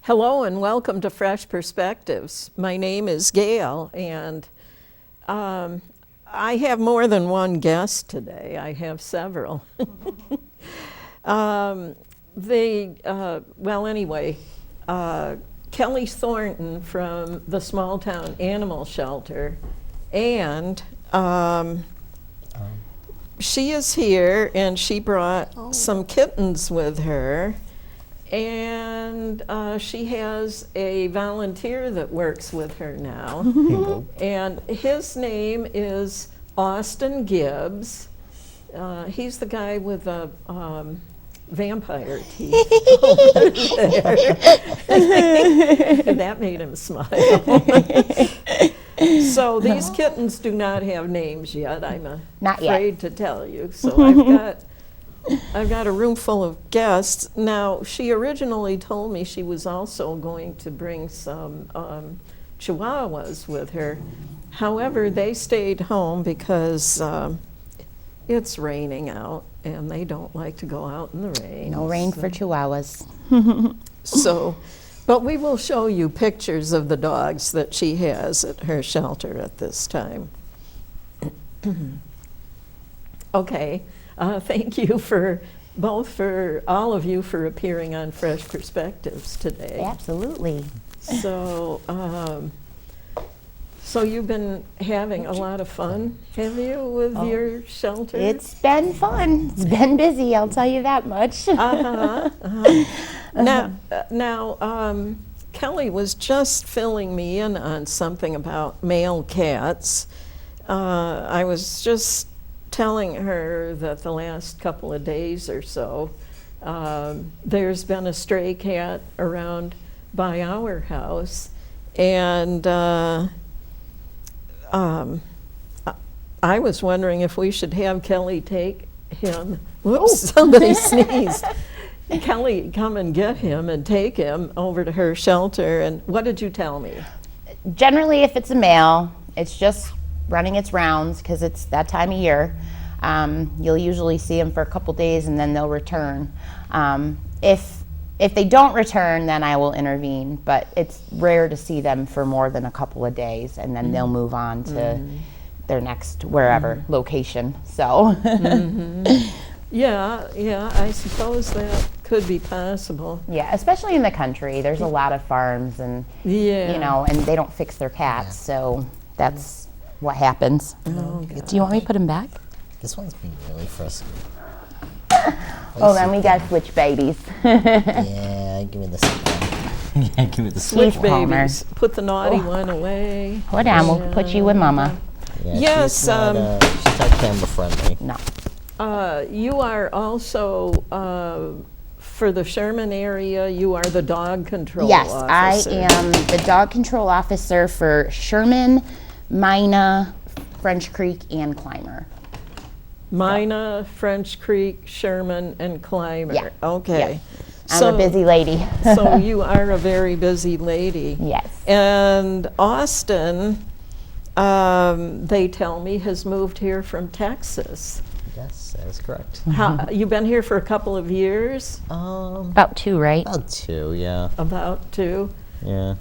Hello and welcome to Fresh Perspectives. My name is Gail, and I have more than one guest today. I have several. Kelly Thornton from the Small Town Animal Shelter, and she is here, and she brought some kittens with her. And she has a volunteer that works with her now. And his name is Austin Gibbs. He's the guy with the vampire teeth over there. That made him smile. So these kittens do not have names yet. I'm afraid to tell you. So I've got a room full of guests. Now, she originally told me she was also going to bring some Chihuahuas with her. However, they stayed home because it's raining out, and they don't like to go out in the rain. No rain for Chihuahuas. But we will show you pictures of the dogs that she has at her shelter at this time. Okay. Thank you for all of you for appearing on Fresh Perspectives today. Absolutely. So, so you've been having a lot of fun, have you, with your shelter? It's been fun. It's been busy, I'll tell you that much. Now, Kelly was just filling me in on something about male cats. I was just telling her that the last couple of days or so, there's been a stray cat around by our house, and I was wondering if we should have Kelly take him. Whoops, somebody sneezed. Kelly, come and get him and take him over to her shelter. And what did you tell me? Generally, if it's a male, it's just running its rounds because it's that time of year. You'll usually see them for a couple days and then they'll return. If they don't return, then I will intervene, but it's rare to see them for more than a couple of days, and then they'll move on to their next wherever location. So yeah, I suppose that could be possible. Yeah, especially in the country. There's a lot of farms, and and they don't fix their cats, so that's what happens. Do you want me to put him back? This one's being really frisky. Then we got to switch babies. Yeah, give me the one. Yeah, give me the switch babies. Put the naughty one away. Hold on, we'll put you with Mama. Yeah, yes. She's not camera friendly. No. You are also, for the Sherman area, you are the dog control officer. Yes, I am the dog control officer for Sherman, Mina, French Creek, and Clymer. Mina, French Creek, Sherman, and Clymer. Yeah. Okay. Yeah. I'm a busy lady. So you are a very busy lady. Yes. And Austin, they tell me, has moved here from Texas. Yes, that is correct. You've been here for a couple of years? About 2, right? About 2, yeah. About 2? Yeah.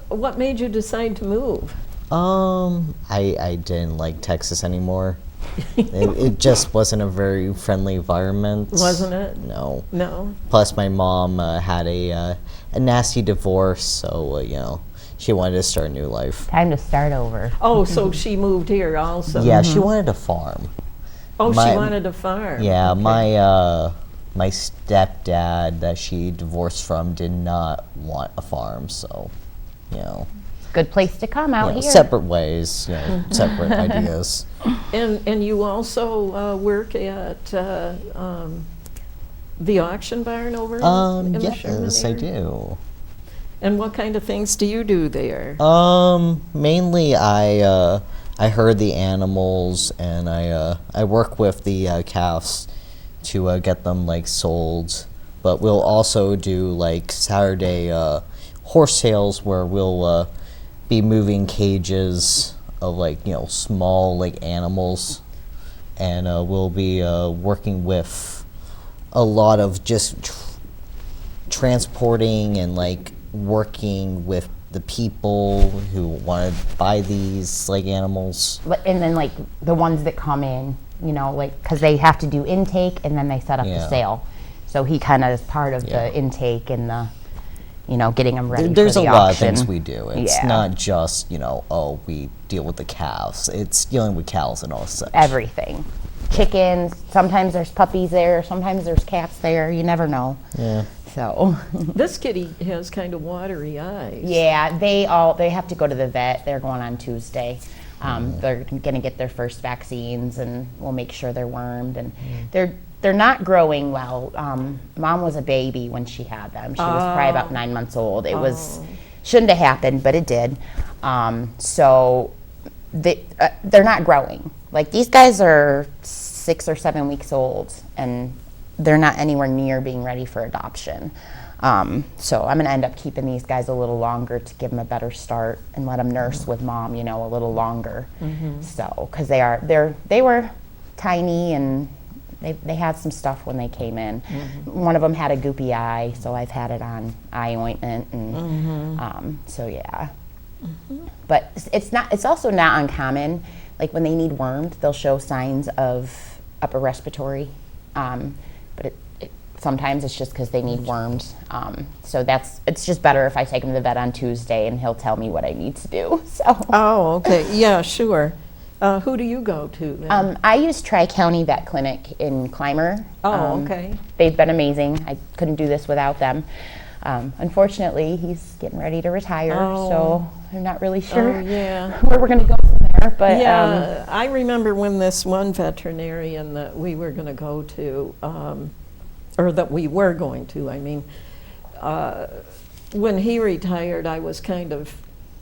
What made you decide to move? I didn't like Texas anymore. It just wasn't a very friendly environment. Wasn't it? No. No? Plus, my mom had a nasty divorce, so, she wanted to start a new life. Time to start over. Oh, so she moved here also? Yeah, she wanted a farm. Oh, she wanted a farm. Yeah, okay. My stepdad that she divorced from did not want a farm, so, Good place to come out here. Separate ways, separate ideas. And you also work at the auction barn over in the Sherman Yes, area? I do. And what kind of things do you do there? Mainly I herd the animals, and I work with the calves to get them like but we'll also do like Saturday horse sales where we'll be moving cages of like small like animals, and we'll be working with a lot of just transporting and like working with the people who want to buy these like animals. And then like the ones that come in, you know, like because they have to do intake and then they set up the sale. So he kind of is part of the intake and the, you know, getting them ready There's for the a lot of auction. things we do. It's not just, you know, oh, we deal with the calves. It's dealing with cows and all such. Everything. Chickens, sometimes there's puppies there, sometimes there's cats there, you never know. Yeah. So This kitty has kind of watery eyes. yeah, they have to go to the vet. They're going on Tuesday. They're going to get their first vaccines, and we'll make sure they're wormed. And they're not growing well. Mom was a baby when she had them. She was probably about 9 months old. It was shouldn't have happened, but it did. So they're not growing. Like these guys are 6 or 7 weeks old, and they're not anywhere near being ready for adoption. So I'm going to end up keeping these guys a little longer to give them a better start and let them nurse with mom, you know, a little longer. So, because they were tiny and they had some stuff when they came in. One of them had a goopy eye, so I've had it on eye ointment, and so yeah. But it's also not uncommon. Like when they need wormed, they'll show signs of upper respiratory. But sometimes it's just because they need worms. So it's just better if I take him to the vet on Tuesday and he'll tell me what I need to do. So. Oh, okay. Yeah, sure. Who do you go to then? I use Tri-County Vet Clinic in Clymer. Oh, okay. They've been amazing. I couldn't do this without them. Unfortunately, he's getting ready to retire, so I'm not really sure where we're going to go from there. But yeah, I remember when this one veterinarian that we were going to go to, or that we were going to, I mean, when he retired, I was kind of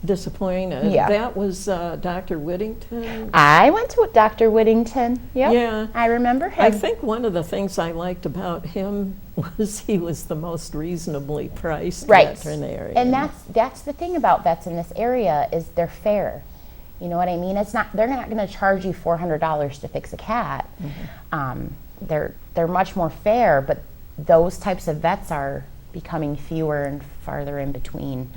disappointed. Yeah. That was Dr. Whittington. I went to Dr. Whittington. Yep. Yeah. I remember him. I think one of the things I liked about him was he was the most reasonably priced veterinarian. And that's the thing about vets in this area is they're fair. You know what I mean? They're not going to charge you $400 to fix a cat. They're much more fair, but those types of vets are becoming fewer and farther in between.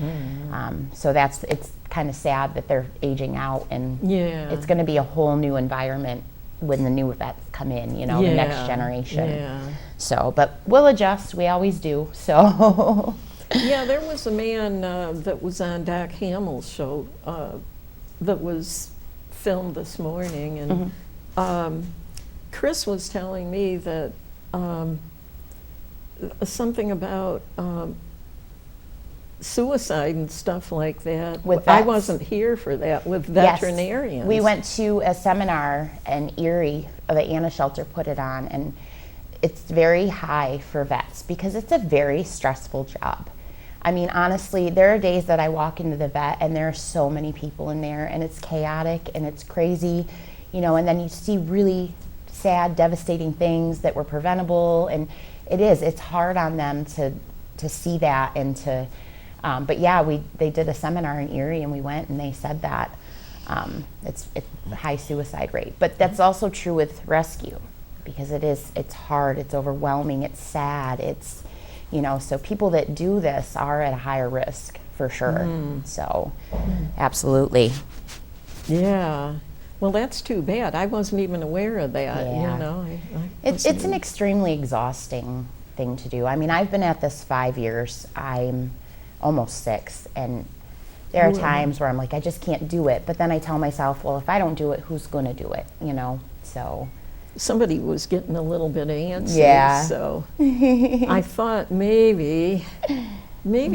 So it's kind of sad that they're aging out, and it's going to be a whole new environment when the new vets come in, you know, the next generation. Yeah. So, but we'll adjust. We always do. So. Yeah, there was a man that was on Doc Hamill's show that was filmed this morning, and Chris was telling me that something about suicide and stuff like that. With I vets? wasn't here for that with veterinarians. Yes. We went to a seminar in Erie, the Anna Shelter put it on, and it's very high for vets because it's a very stressful job. I mean, honestly, there are days that I walk into the vet and there are so many people in there, and it's chaotic and it's crazy, you know, and then you see really sad, devastating things that were preventable, and it's hard on them to see that and to, but yeah, they did a seminar in Erie and we went and they said that it's a high suicide rate, but that's also true with rescue because it's hard, it's overwhelming, it's sad, it's, you know, so people that do this are at a higher risk for sure. So absolutely. Yeah. Well, that's too bad. I wasn't even aware of that. Yeah. You know, It's an extremely exhausting thing to do. I mean, I've been at this 5 years. I'm almost 6, and there are times where I'm like, I just can't do it. But then I tell myself, well, if I don't do it, who's going to do it? You know, so. Somebody was getting a little bit antsy. Yeah. So I thought maybe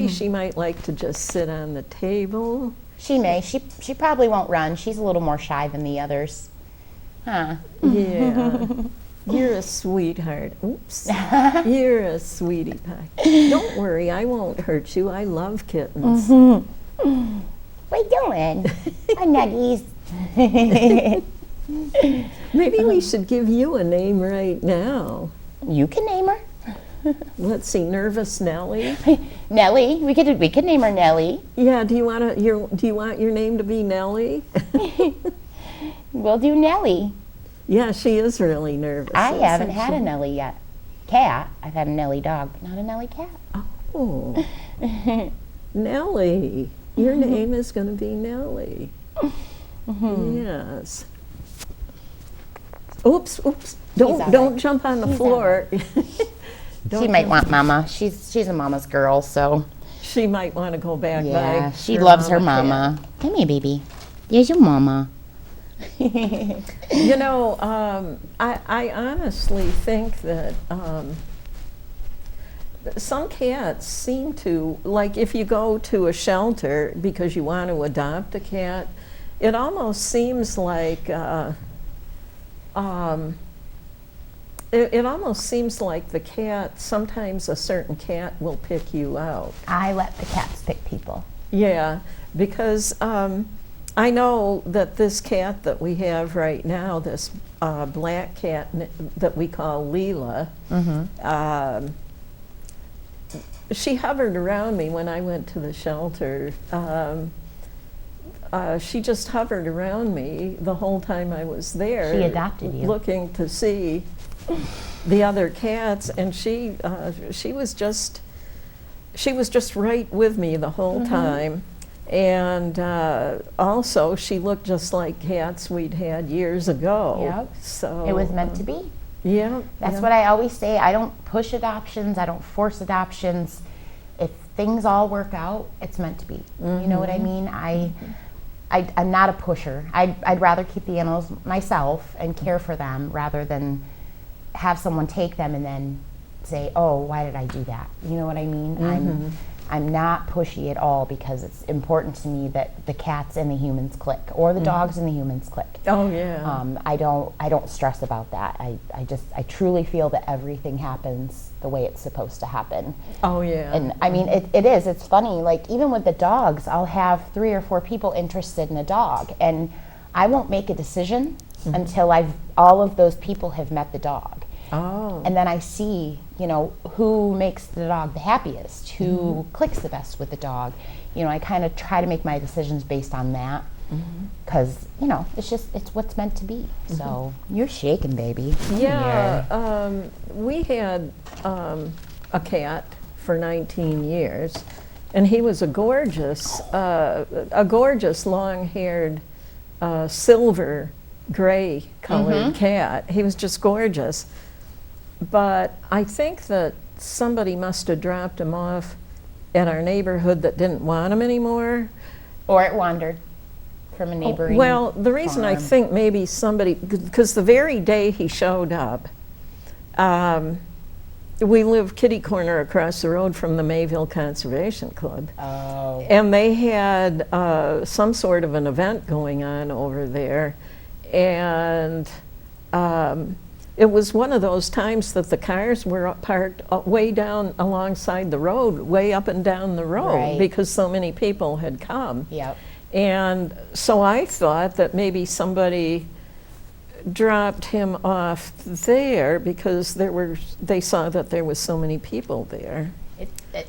she might like to just sit on the table. She may. She probably won't run. She's a little more shy than the others. Huh. Yeah. You're a sweetheart. Oops. You're a sweetie pie. Don't worry, I won't hurt you. I love kittens. What you doing? My nuggies. Maybe we should give you a name right now. You can name her. Let's see, Nervous Nellie. Nellie. We could name her Nellie. Yeah, do you want your name to be Nellie? We'll do Nellie. Yeah, she is really nervous. I haven't had a Nellie yet. Cat. I've had a Nellie dog, but not a Nellie cat. Oh, Oh, Nellie. Your name is going to be Nellie. Yes. Oops. all Don't right. jump on the He's all floor. She might want mama. She's a mama's girl, so She might want to go back yeah, by she loves her cat. mama. Come here, baby. Here's your mama. You know, I honestly think that some cats seem to, like if you go to a shelter because you want to adopt a cat, it almost seems like it almost seems like the cat, sometimes a certain cat will pick you out. I let the cats pick people. Yeah, because I know that this cat that we have right now, this black cat that we call Leela, she hovered around me when I went to the shelter. She just hovered around me the whole time I was there. She adopted you. Looking to see the other cats, and she was just right with me the whole time. And also, she looked just like cats we'd had years ago. Yep. So It was meant to be. Yeah. That's what I always say. I don't push adoptions. I don't force adoptions. If things all work out, it's meant to be. You know what I mean? I'm not a pusher. I'd rather keep the animals myself and care for them rather than have someone take them and then say, oh, why did I do that? You know what I mean? I'm not pushy at all because it's important to me that the cats and the humans click, or the dogs and the humans click. Oh yeah. I don't stress about that. I truly feel that everything happens the way it's supposed to happen. Oh yeah. And I mean, it's funny, like even with the dogs, I'll have 3 or 4 people interested in a dog, and I won't make a decision until all of those people have met the dog. Oh. And then I see, who makes the dog the happiest, who clicks the best with the dog. I kind of try to make my decisions based on that, because, it's what's meant to be. So you're shaking, baby. Yeah. We had a cat for 19 years, and he was a gorgeous long-haired, silver gray colored cat. He was just gorgeous. But I think that somebody must have dropped him off at our neighborhood that didn't want him anymore. Or it wandered from a neighboring Well, the reason I farm. think maybe somebody, because the very day he showed up, we live kitty corner across the road from the Mayville Conservation Club. Oh. And they had some sort of an event going on over there. And it was one of those times that the cars were parked way down alongside the road, way up and down the road, Right. because so many people had come. Yep. And so I thought that maybe somebody dropped him off there because they saw that there was so many people there.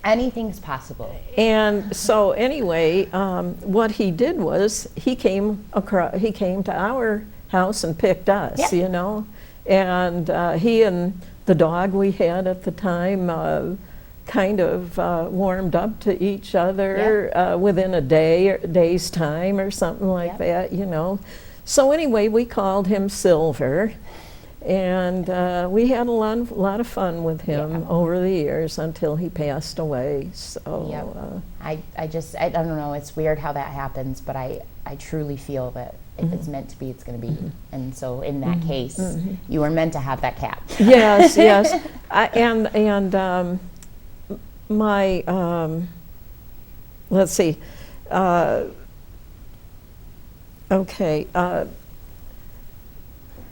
Anything's possible. And so anyway, what he did was he came to our house and picked us, Yep. And he and the dog we had at the time kind of warmed up to each other within a day's time or something like Yep. that, So anyway, we called him Silver, and we had a lot of fun with him over the years until he passed away. So Yep. I don't know, it's weird how that happens, but I truly feel that if it's meant to be, it's going to be. And so in that case, you were meant to have that cat. Yes, yes. My, let's see, okay,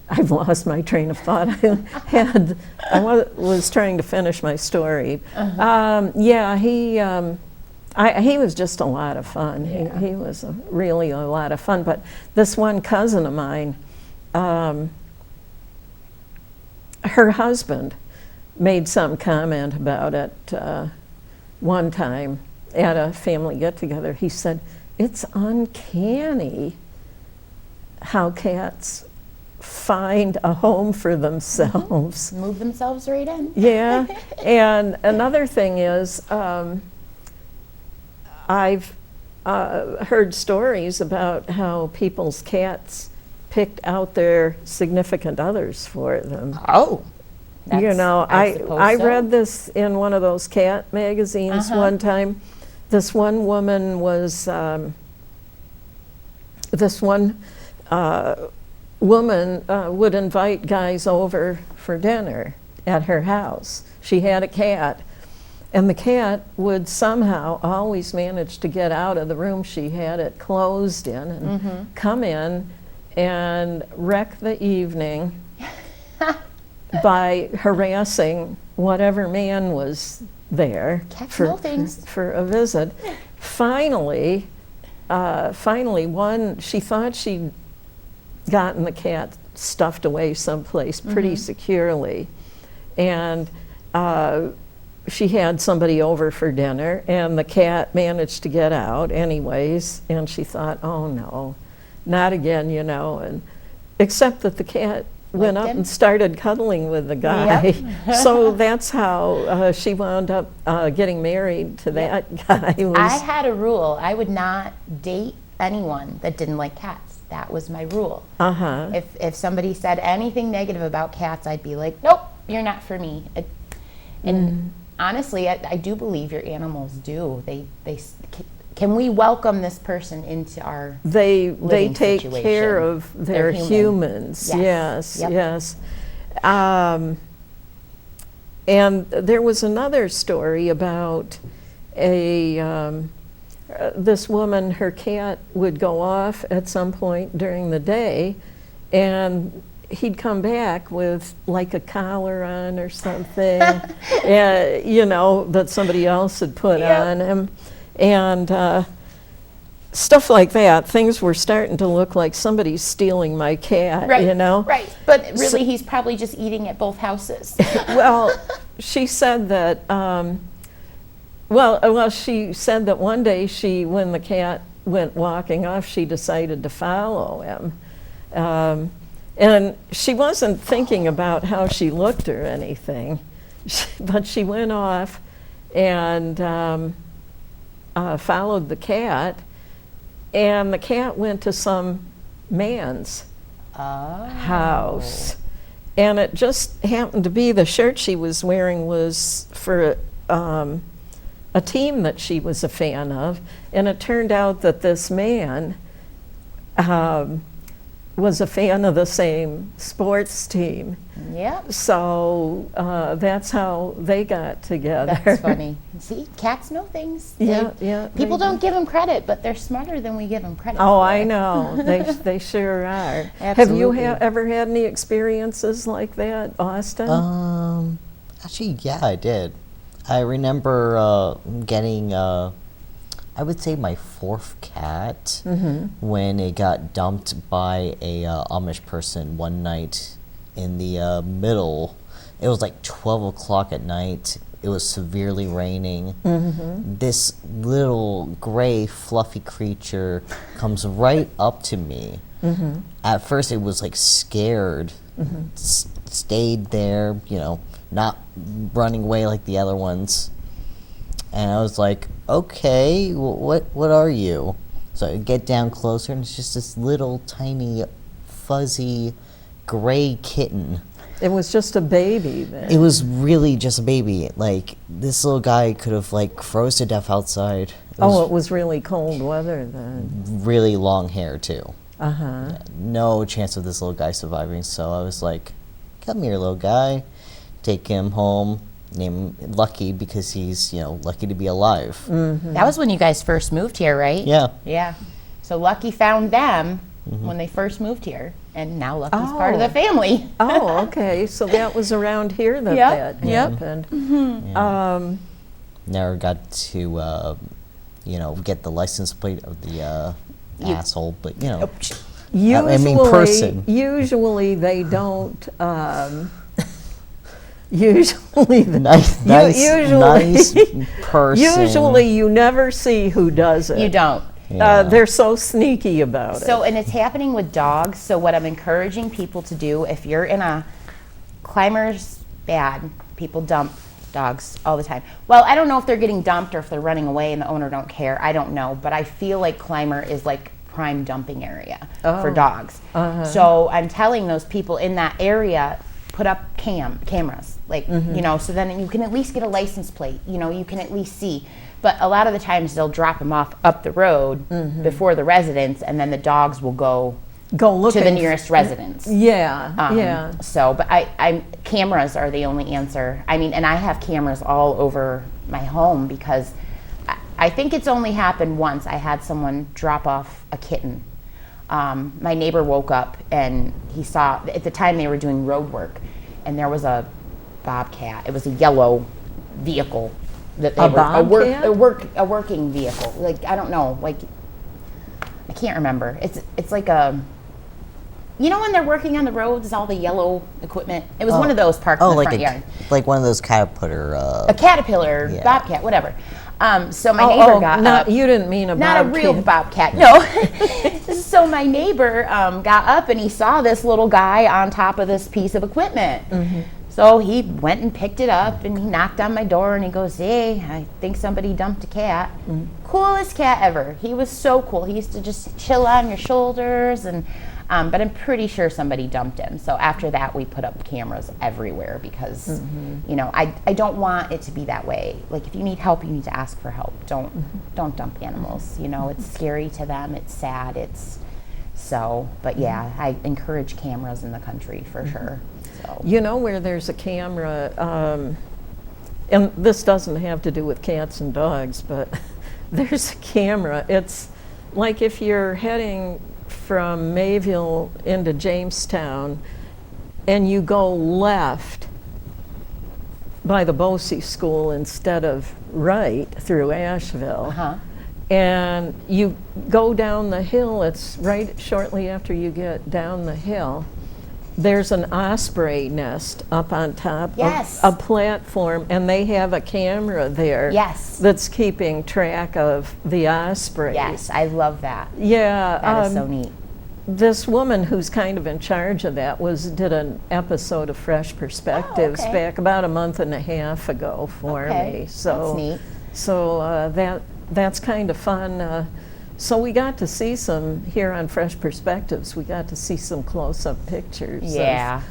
I've lost my train of thought. I was trying to finish my story. He was just a lot of fun. Yeah. He was really a lot of fun. But this one cousin of mine, her husband made some comment about it one time at a family get-together. He said, "It's uncanny how cats find a home for themselves. Move themselves right in. Yeah, and another thing is, I've heard stories about how people's cats picked out their significant others for them. Oh. You know, I suppose so. read this in one of those cat magazines one time. This one woman was, woman would invite guys over for dinner at her house. She had a cat, and the cat would somehow always manage to get out of the room she had it closed in and come in and wreck the evening by harassing whatever man was there Cats know things. for a visit. Finally, she thought she'd gotten the cat stuffed away someplace pretty securely, and she had somebody over for dinner, and the cat managed to get out anyways, and she thought, oh no, not again, you know, and except that the cat went up and started cuddling with the guy. So that's how she wound up getting married to that guy. I had a rule. I would not date anyone that didn't like cats. That was my rule. If somebody said anything negative about cats, I'd be like, nope, you're not for me. And honestly, I do believe your animals do. Can we welcome this person into our They take situation? care of their They're human. humans. Yes. Yes. And there was another story about this woman. Her cat would go off at some point during the day, and he'd come back with like a collar on or something, you know, that somebody else had put on him. And stuff like that. Things were starting to look like somebody's stealing my cat, you know? Right, but really he's probably just eating at both houses. Well, she said that, she said that one day when the cat went walking off, she decided to follow him. And she wasn't thinking about how she looked or anything, but she went off and followed the cat, and the cat went to some man's house, and it just happened to be the shirt she was wearing was for a team that she was a fan of, and it turned out that this man was a fan of the same sports team. Yep. So that's how they got together. That's funny. See, cats know things. People don't give them credit, but they're smarter than we give them credit Oh, for. I know. They sure are. Absolutely. Have you ever had any experiences like that, Austin? Actually, yeah, I did. I remember getting, I would say my fourth cat when it got dumped by a Amish person one night in the middle. It was like 12 o'clock at night. It was severely raining. This little gray fluffy creature comes right up to me. At first it was like scared, stayed there, you know, not running away like the other ones. And I was like, okay, what are you? So I get down closer, and it's just this little tiny fuzzy gray kitten. It was just a baby then. It was really just a baby. Like, this little guy could have like froze to death outside. It was really cold weather then. Really long hair too. Uh-huh. No chance of this little guy surviving. So I was like, come here, little guy. Take him home. Name him Lucky because he's, you know, lucky to be alive. That was when you guys first moved here, right? Yeah. Yeah. So Lucky found them when they first moved here, and now Lucky's part of the family. Oh, okay. So that was around here that happened. Never got to, you know, get the license plate of the asshole, but, you know. Usually, I mean, person. Usually they don't. Usually, Nice person. usually you never see who does it. You don't. Yeah. They're so sneaky about it. So, and it's happening with dogs. So what I'm encouraging people to do, if you're in a climber's bad, people dump dogs all the time. Well, I don't know if they're getting dumped or if they're running away and the owner don't care. I don't know. But I feel like Climber is like prime dumping area for dogs. So I'm telling those people in that area, put up cameras, like, you know, so then you can at least get a license plate, you know, you can at least see. But a lot of the times they'll drop them off up the road before the residence, and then the dogs will go look to the nearest residence. Yeah. So, but cameras are the only answer. I mean, and I have cameras all over my home because I think it's only happened once. I had someone drop off a kitten. My neighbor woke up and he saw, at the time they were doing road work, and there was a bobcat. It was a yellow vehicle that they a working vehicle. Like, I don't know, like, I can't remember. It's like a, you know, when they're working on the roads, all the yellow equipment. It was one of those parked in the front yard. Like one of those caterpillar. A caterpillar, bobcat, whatever. So my neighbor got up. You didn't mean a not bobcat. a real bobcat, no. So my neighbor got up and he saw this little guy on top of this piece of equipment. So he went and picked it up and he knocked on my door and he goes, "Hey, I think somebody dumped a cat." Coolest cat ever. He was so cool. He used to just chill on your shoulders, and but I'm pretty sure somebody dumped him. So after that, we put up cameras everywhere because, you know, I don't want it to be that way. Like, if you need help, you need to ask for help. Don't dump animals. You know, it's scary to them. It's sad. But yeah, I encourage cameras in the country for sure. So. You know where there's a camera, and this doesn't have to do with cats and dogs, but there's a camera. It's like if you're heading from Mayville into Jamestown and you go left by the Bosey School instead of right through Asheville, and you go down the hill, it's right shortly after you get down the hill, there's an osprey nest up on top of a platform, and they have a camera there that's keeping track of the ospreys. Yes, I love that. Yeah. That is so neat. This woman who's kind of in charge of that did an episode of Fresh Perspectives back about a month and a half ago for me. So that's neat. So that's kind of fun. So we got to see some, here on Fresh Perspectives, we got to see some close-up pictures. Yeah.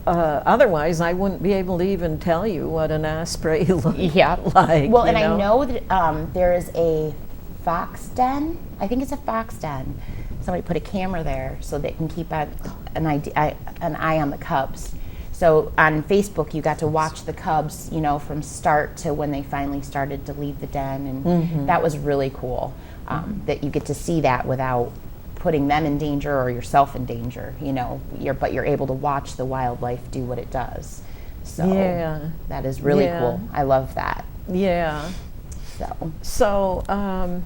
Otherwise, I wouldn't be able to even tell you what an osprey looked like. Well, and I know that there is a fox den. I think it's a fox den. Somebody put a camera there so they can keep an eye on the cubs. So on Facebook, you got to watch the cubs, you know, from start to when they finally started to leave the den, and that was really cool. That you get to see that without putting them in danger or yourself in danger, you know. But you're able to watch the wildlife do what it does. So that is really cool. I love that. Yeah. So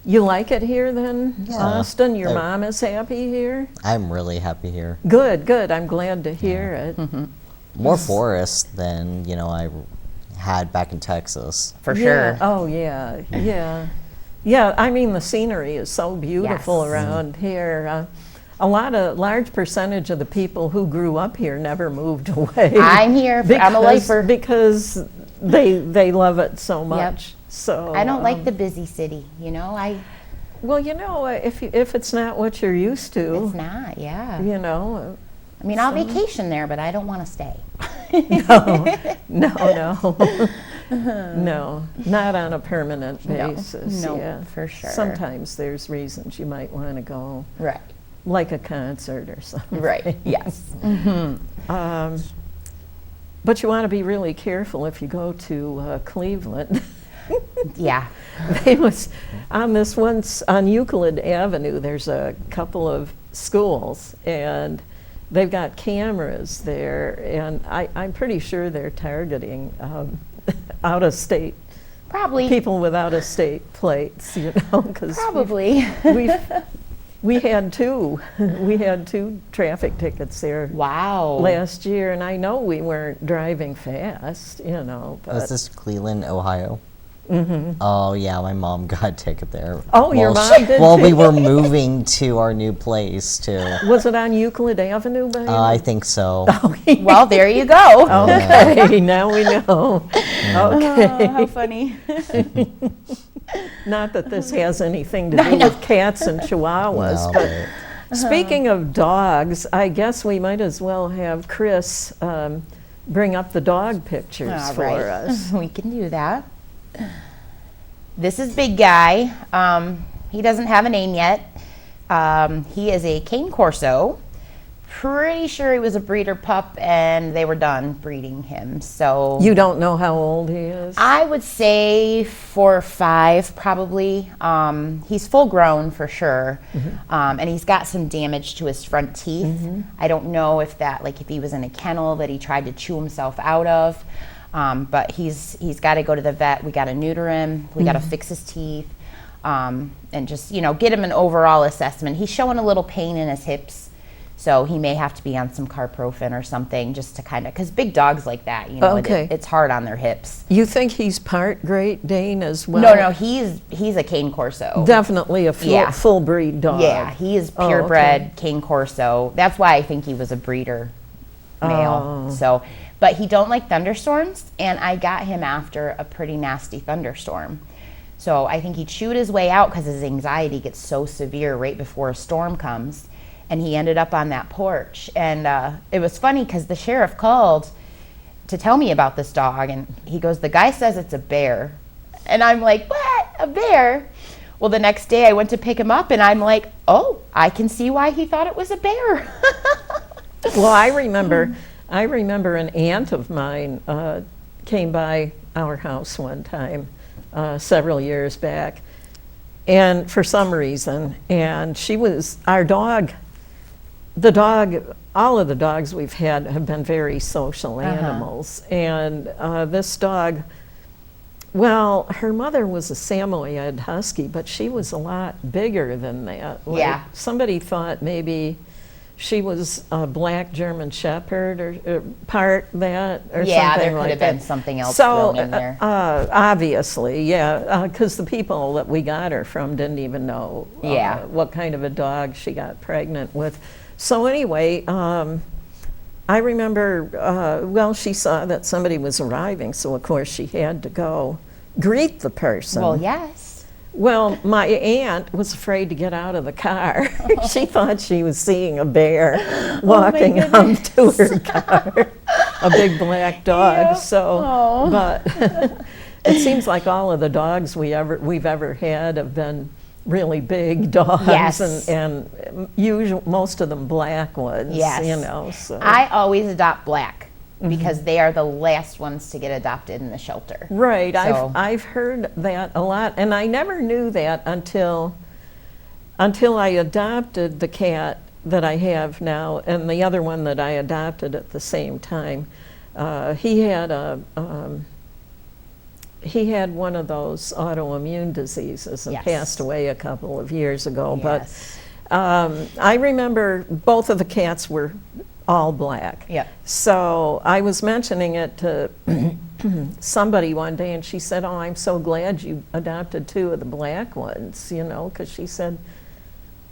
you like it here then, Yeah. Austin? Your mom is happy here? I'm really happy here. Good. I'm glad to hear it. More forest than, you know, I had back in Texas. for sure. Oh, yeah. Yeah, I mean, the scenery is so beautiful around here. A large percentage of the people who grew up here never moved away. I'm here. I'm a lifer. Because they love it so much. So I don't like the busy city, you know. Well, you know, if it's not what you're used to, It's not, yeah. you know. I mean, I'll vacation there, but I don't want to stay. No, no, not on a permanent basis. No, yeah. for sure. Sometimes there's reasons you might want to go, Right. like a concert or something. Right. Yes. But you want to be really careful if you go to Cleveland. Yeah. They was on this once on Euclid Avenue. There's a couple of schools, and they've got cameras there, and I'm pretty sure they're targeting out-of-state Probably. people with out-of-state plates. You know, because Probably. we had two traffic tickets there. Wow. Last year, and I know we weren't driving fast. You know, but Was this Cleveland, Ohio? Oh yeah, my mom got a ticket there. Oh, your Well, mom did Well, we too? were moving to our new place too. Was it on Euclid Avenue by I think so. Well, there you go. Okay, now we know. Okay. How funny. Not that this has anything to do with cats and chihuahuas, No, but speaking of dogs, I guess we might as well have Chris bring up the dog pictures All for right. us. We can do that. This is Big Guy. He doesn't have a name yet. He is a cane corso. Pretty sure he was a breeder pup and they were done breeding him. So You don't know how old he is? I would say 4 or 5 probably. He's full grown for sure. And he's got some damage to his front teeth. I don't know if that, like if he was in a kennel that he tried to chew himself out of. But he's got to go to the vet. We got to neuter him. We got to fix his teeth. And just, get him an overall assessment. He's showing a little pain in his hips. So he may have to be on some carprofen or something just to kind of, because big dogs like that, Okay. it's hard on their hips. You think he's part Great Dane as well? No, he's a cane corso. Definitely a Yeah. full breed dog. Yeah, he is Oh, purebred okay. cane corso. That's why I think he was a breeder male. Oh. So, but he don't like thunderstorms, and I got him after a pretty nasty thunderstorm. So I think he chewed his way out because his anxiety gets so severe right before a storm comes. And he ended up on that porch. And it was funny because the sheriff called to tell me about this dog. And he goes, the guy says it's a bear. And I'm like, what? A bear? Well, the next day I went to pick him up and I'm like, oh, I can see why he thought it was a bear. Well, I remember an aunt of mine came by our house one time several years back, and for some reason, and she was our dog. All of the dogs we've had have been very social animals, and this dog. Well, her mother was a Samoyed Husky, but she was a lot bigger than that. Yeah. Somebody thought maybe she was a black German Shepherd or part that or Yeah, something there could like have that. been something else so, thrown in there. obviously, yeah, because the people that we got her from didn't even know Yeah. what kind of a dog she got pregnant with. So anyway, I remember, she saw that somebody was arriving, so of course she had to go greet the person. Well, yes. Well, my aunt was afraid to get out of the car. She thought she was seeing a bear walking up to her car, a big black dog. Yeah. So, Oh. but it seems like all of the dogs we've ever had have been really big dogs, Yes. and most of them black ones. Yes. So. I always adopt black because they are the last ones to get adopted in the shelter. Right, So- I've heard that a lot, and I never knew that until I adopted the cat that I have now, and the other one that I adopted at the same time. He had one of those autoimmune diseases and Yes. passed away a couple of years ago. Yes. But I remember both of the cats were all black. Yep. So I was mentioning it to somebody one day, and she said, "Oh, I'm so glad you adopted 2 of the black ones," because she said,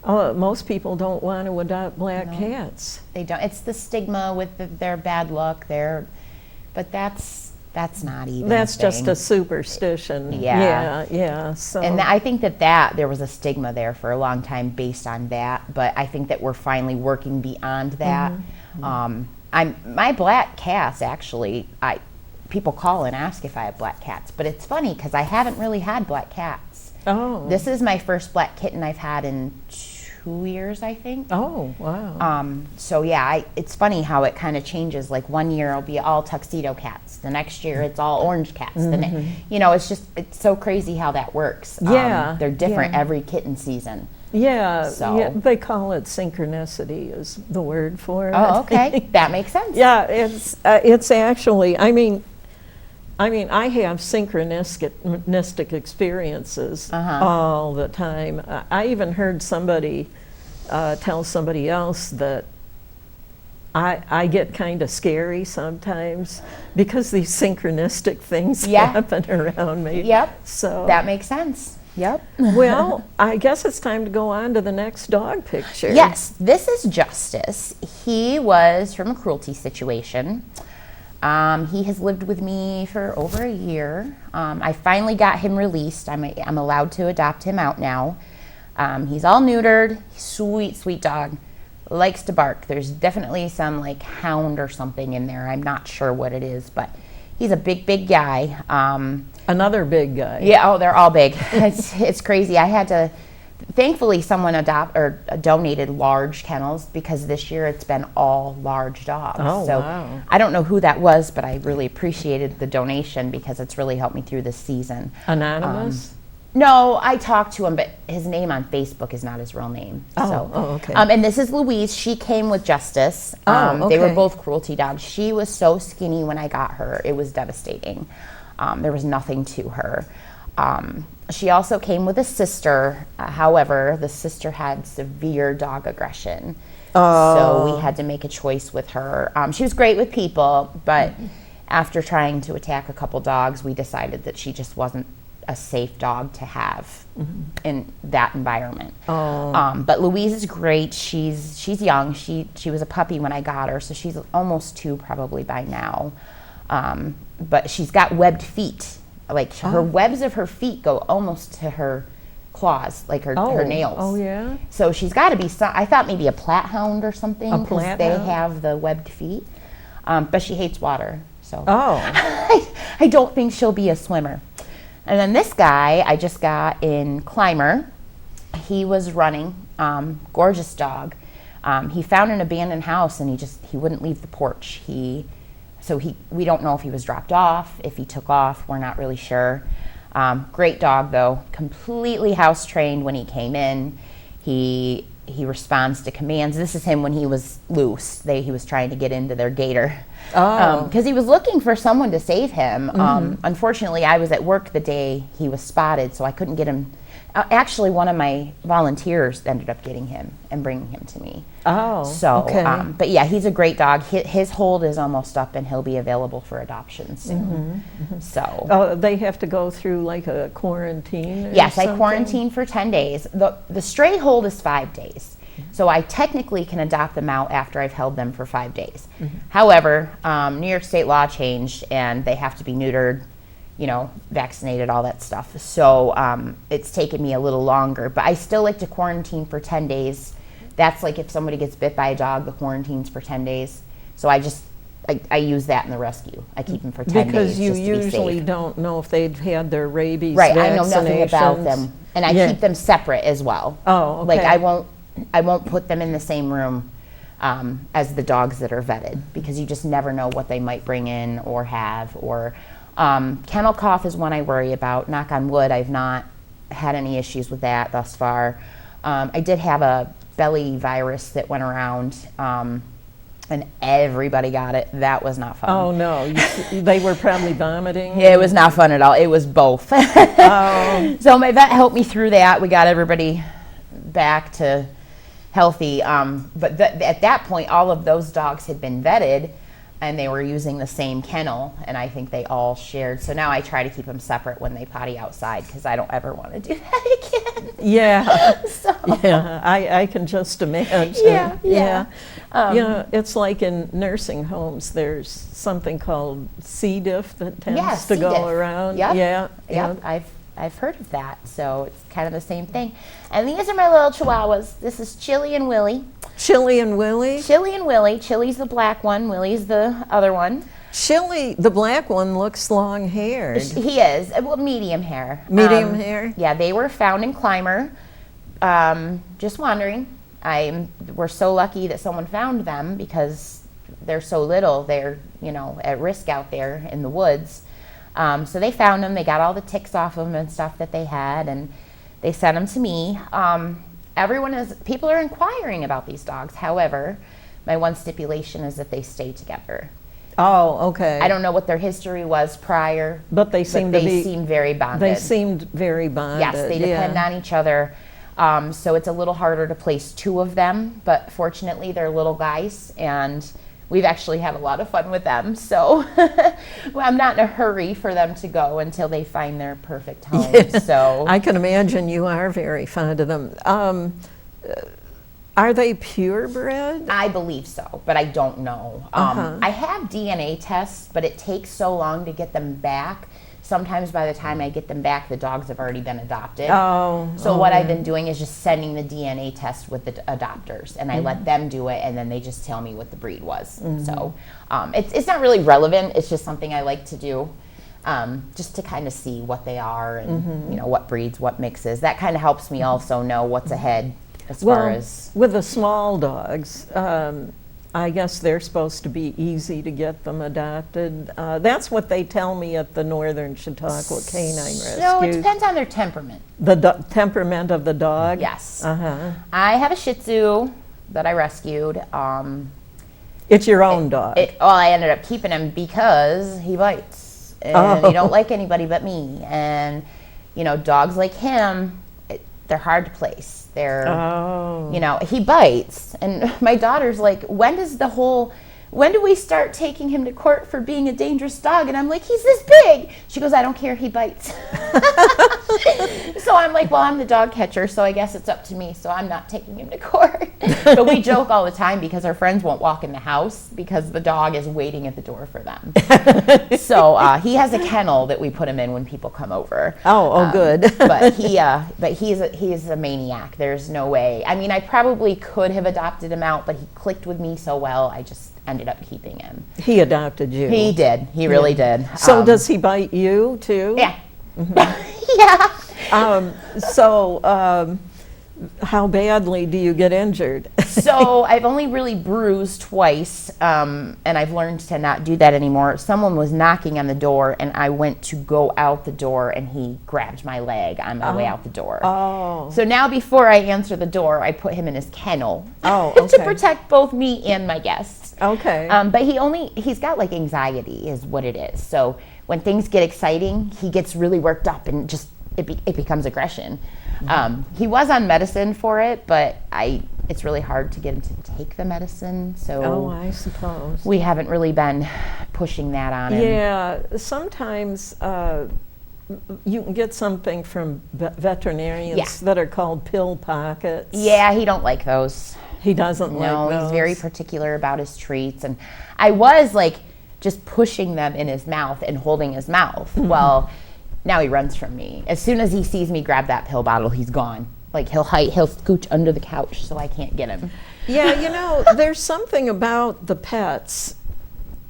"Oh, most people don't want to adopt black cats." They don't. It's the stigma with their bad luck. But that's not even. That's a just thing. a superstition. Yeah. Yeah. So. And I think that there was a stigma there for a long time based on that. But I think that we're finally working beyond that. My black cats actually. People call and ask if I have black cats, but it's funny because I haven't really had black cats. Oh. This is my first black kitten I've had in 2 years, I think. Oh, wow. So yeah, it's funny how it kind of changes. Like one year it'll be all tuxedo cats. The next year it's all orange cats. It's so crazy how that works. Yeah, They're different yeah. every kitten season. Yeah, So- yeah, they call it synchronicity is the word for it. Oh, okay. That makes sense. Yeah, it's actually, I mean, I have synchronistic experiences all the time. I even heard somebody tell somebody else that I get kind of scary sometimes because these synchronistic things Yeah. happen around me. Yep. So That makes sense. Yep. well, I guess it's time to go on to the next dog picture. Yes, this is Justice. He was from a cruelty situation. He has lived with me for over a year. I finally got him released. I'm allowed to adopt him out now. He's all neutered. Sweet, sweet dog. Likes to bark. There's definitely some like hound or something in there. I'm not sure what it is, but he's a big, big guy. Another big guy. Yeah, oh, they're all big. It's crazy. I had to, thankfully someone donated large kennels because this year it's been all large dogs. Oh, so wow. I don't know who that was, but I really appreciated the donation because it's really helped me through this season. Anonymous? No, I talked to him, but his name on Facebook is not his real name. Okay. And this is Louise. She came with Justice. They were okay. both cruelty dogs. She was so skinny when I got her. It was devastating. There was nothing to her. She also came with a sister. However, the sister had severe dog aggression. So we had to make a choice with her. She was great with people, but after trying to attack a couple dogs, we decided that she just wasn't a safe dog to have in that environment. But Louise is great. She's young. She was a puppy when I got her, so she's almost 2 probably by now. But she's got webbed feet. Like her webs of her feet go almost to her claws, like her nails. Oh, yeah? So she's got to be I thought maybe a Platt hound or something, A because Platt they hound? have the webbed feet. But she hates water, so Oh. I don't think she'll be a swimmer. And then this guy I just got in Clymer. He was running, gorgeous dog. He found an abandoned house and he wouldn't leave the porch. We don't know if he was dropped off, if he took off, we're not really sure. Great dog though, completely house trained when he came in. He responds to commands. This is him when he was loose. He was trying to get into their gator. Because he was looking for someone to save him. Unfortunately, I was at work the day he was spotted, so I couldn't get him. Actually, one of my volunteers ended up getting him and bringing him to me. So, okay. but yeah, he's a great dog. His hold is almost up, and he'll be available for adoption soon. So, They have to go through like a quarantine? Or yes, I something? quarantine for 10 days. The stray hold is 5 days. So I technically can adopt them out after I've held them for 5 days. However, New York state law changed and they have to be neutered, vaccinated, all that stuff. So it's taken me a little longer, but I still like to quarantine for 10 days. That's like if somebody gets bit by a dog, the quarantine's for 10 days. So I use that in the rescue. I keep them for 10 days Because you just to be usually safe. don't know if they've had their rabies Right, I know nothing about vaccinations. them. And I Yeah. keep them separate as well. Oh, okay. Like I won't put them in the same room as the dogs that are vetted, because you just never know what they might bring in or have. Or kennel cough is one I worry about. Knock on wood, I've not had any issues with that thus far. I did have a belly virus that went around, and everybody got it. That was not fun. Oh, no. They were probably vomiting? It was not fun at all. It was both. So my vet helped me through that. We got everybody back to healthy. But at that point, all of those dogs had been vetted, and they were using the same kennel, and I think they all shared. So now I try to keep them separate when they potty outside, because I don't ever want to do that again. Yeah. So. Yeah, I can just imagine. Yeah. It's like in nursing homes, there's something called C. diff that tends Yeah, to C. go diff. around. Yep. Yeah. Yep. I've heard of that, so it's kind of the same thing. And these are my little chihuahuas. This is Chili and Willie. Chili and Willie? Chili and Willie. Chili's the black one. Willie's the other one. Chili, the black one, looks long-haired. He is. Well, medium hair. Medium hair? Yeah, they were found in Clymer. Just wondering. We're so lucky that someone found them, because they're so little. They're, at risk out there in the woods. So they found them. They got all the ticks off of them and stuff that they had, and they sent them to me. People are inquiring about these dogs. However, my one stipulation is that they stay together. Oh, okay. I don't know what their history was prior, But they seem but to they be. seem very bonded. They seemed very bonded. Yes, they depend on each other. So it's a little harder to place 2 of them, but fortunately they're little guys, and we've actually had a lot of fun with them. So well, I'm not in a hurry for them to go until they find their perfect home. Yeah. So I can imagine you are very fond of them. Are they purebred? I believe so, but I don't know. I have DNA tests, but it takes so long to get them back. Sometimes by the time I get them back, the dogs have already been adopted. So what I've been doing is just sending the DNA test with the adopters, and I let them do it, and then they just tell me what the breed was. So it's not really relevant. It's just something I like to do, just to kind of see what they are and what breeds, what mixes. That kind of helps me also know what's ahead as far as with the small dogs. I guess they're supposed to be easy to get them adopted. That's what they tell me at the Northern Chautauqua Canine Rescue. So it depends on their temperament. The temperament of the dog? Yes. Uh-huh. I have a Shih Tzu that I rescued. It's your own dog? I ended up keeping him because he bites. And he don't like anybody but me. And, dogs like him, they're hard to place. They're, he bites. And my daughter's like, when do we start taking him to court for being a dangerous dog? And I'm like, he's this big. She goes, I don't care, he bites. So I'm like, well, I'm the dog catcher, so I guess it's up to me. So I'm not taking him to court. But we joke all the time because our friends won't walk in the house because the dog is waiting at the door for them. So he has a kennel that we put him in when people come over. Good. But he's a maniac. There's no way. I mean, I probably could have adopted him out, but he clicked with me so well, I just ended up keeping him. He adopted you? He did. He really did. So does he bite you too? Yeah. Yeah. How badly do you get injured? So I've only really bruised twice, and I've learned to not do that anymore. Someone was knocking on the door, and I went to go out the door, and he grabbed my leg on my way out the door. So now before I answer the door, I put him in his kennel to protect both me and my guests. Okay. But he's got like anxiety is what it is. So when things get exciting, he gets really worked up and just it becomes aggression. He was on medicine for it, but it's really hard to get him to take the medicine. So I suppose we haven't really been pushing that on him. Yeah, sometimes you can get something from veterinarians that are called pill pockets. Yeah, he don't like those. He doesn't like those. No, he's very particular about his treats. And I was like just pushing them in his mouth and holding his mouth. Well, now he runs from me. As soon as he sees me grab that pill bottle, he's gone. Like he'll scooch under the couch so I can't get him. Yeah, there's something about the pets.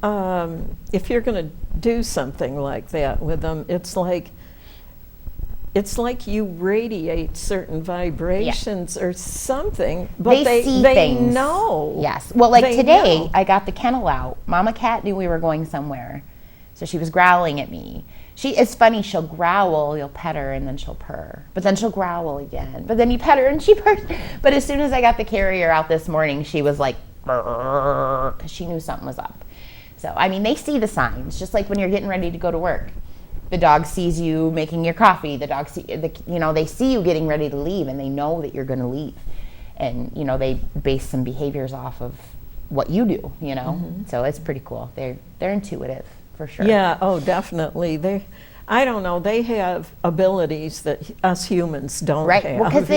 If you're going to do something like that with them, it's like you radiate certain vibrations or something, but they see they things. know. Yes. Well, like They today, know. I got the kennel out. Mama cat knew we were going somewhere, so she was growling at me. It's funny, she'll growl, you'll pet her, and then she'll purr. But then she'll growl again. But then you pet her and she purrs. But as soon as I got the carrier out this morning, she was like, because she knew something was up. So, I mean, they see the signs, just like when you're getting ready to go to work. The dog sees you making your coffee. The dog they see you getting ready to leave, and they know that you're going to leave. And, they base some behaviors off of what you do, So it's pretty cool. They're intuitive. For sure. Yeah, definitely. I don't know, they have abilities that us humans don't have. Right, because